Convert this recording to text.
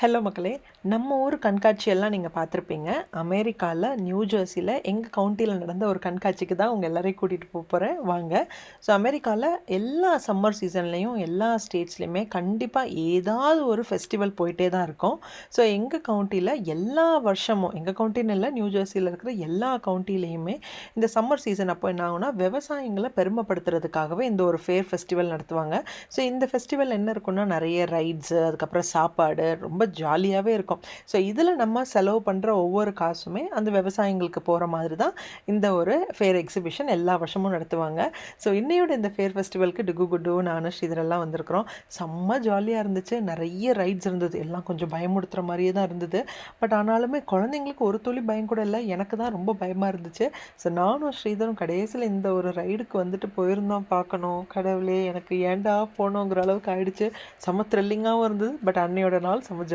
Hello மக்களே, நம்ம ஊர் கண்காட்சியெல்லாம் நீங்கள் பார்த்துருப்பீங்க. அமெரிக்காவில் நியூ ஜெர்சியில் எங்கள் கவுண்டியில் நடந்த ஒரு கண்காட்சிக்கு தான் உங்கள் எல்லாரையும் கூட்டிகிட்டு போகிறேன் வாங்க. ஸோ அமெரிக்காவில் எல்லா சம்மர் சீசன்லேயும் எல்லா ஸ்டேட்ஸ்லேயுமே கண்டிப்பாக ஏதாவது ஒரு ஃபெஸ்டிவல் போயிட்டே தான் இருக்கும். ஸோ எங்கள் கவுண்டியில் எல்லா வருஷமும், எங்கள் கவுண்டின்னு இல்லை, நியூ ஜெர்சியில் இருக்கிற எல்லா கவுண்டிலையுமே இந்த சம்மர் சீசன் அப்போ என்ன ஆகுனா விவசாயிங்களை பெருமைப்படுத்துறதுக்காகவே இந்த ஒரு ஃபெஸ்டிவல் நடத்துவாங்க. ஸோ இந்த ஃபெஸ்டிவல் என்ன இருக்குன்னா நிறைய ரைட்ஸு, அதுக்கப்புறம் சாப்பாடு, ரொம்ப ஜாலியாகவே இருக்கும். ஸோ இதில் நம்ம செலவு பண்ணுற ஒவ்வொரு காசுமே அந்த விவசாயிங்களுக்கு போகிற மாதிரி தான் இந்த ஒரு எக்ஸிபிஷன் எல்லா வருஷமும் நடத்துவாங்க. ஸோ இன்னையோட இந்த ஃபெஸ்டிவலுக்கு டுகு குட்டு, நானும் ஸ்ரீதரெல்லாம் வந்திருக்கிறோம். செம்ம ஜாலியாக இருந்துச்சு. நிறைய ரைட்ஸ் இருந்தது. எல்லாம் கொஞ்சம் பயமுடுத்துகிற மாதிரியே தான் இருந்தது. பட் ஆனாலுமே குழந்தைங்களுக்கு ஒரு துளி பயம் கூட இல்லை. எனக்கு தான் ரொம்ப பயமாக இருந்துச்சு. ஸோ நானும் ஸ்ரீதரும் கடைசியில் இந்த ஒரு ரைடுக்கு வந்துட்டு போயிருந்தோம். பார்க்கணும், கடவுளே எனக்கு ஏன்டா போனோங்கிற அளவுக்கு ஆயிடுச்சு. செம்ம த்ரில்லிங்காகவும் இருந்தது. பட் அன்னையோட நாள் செம்ம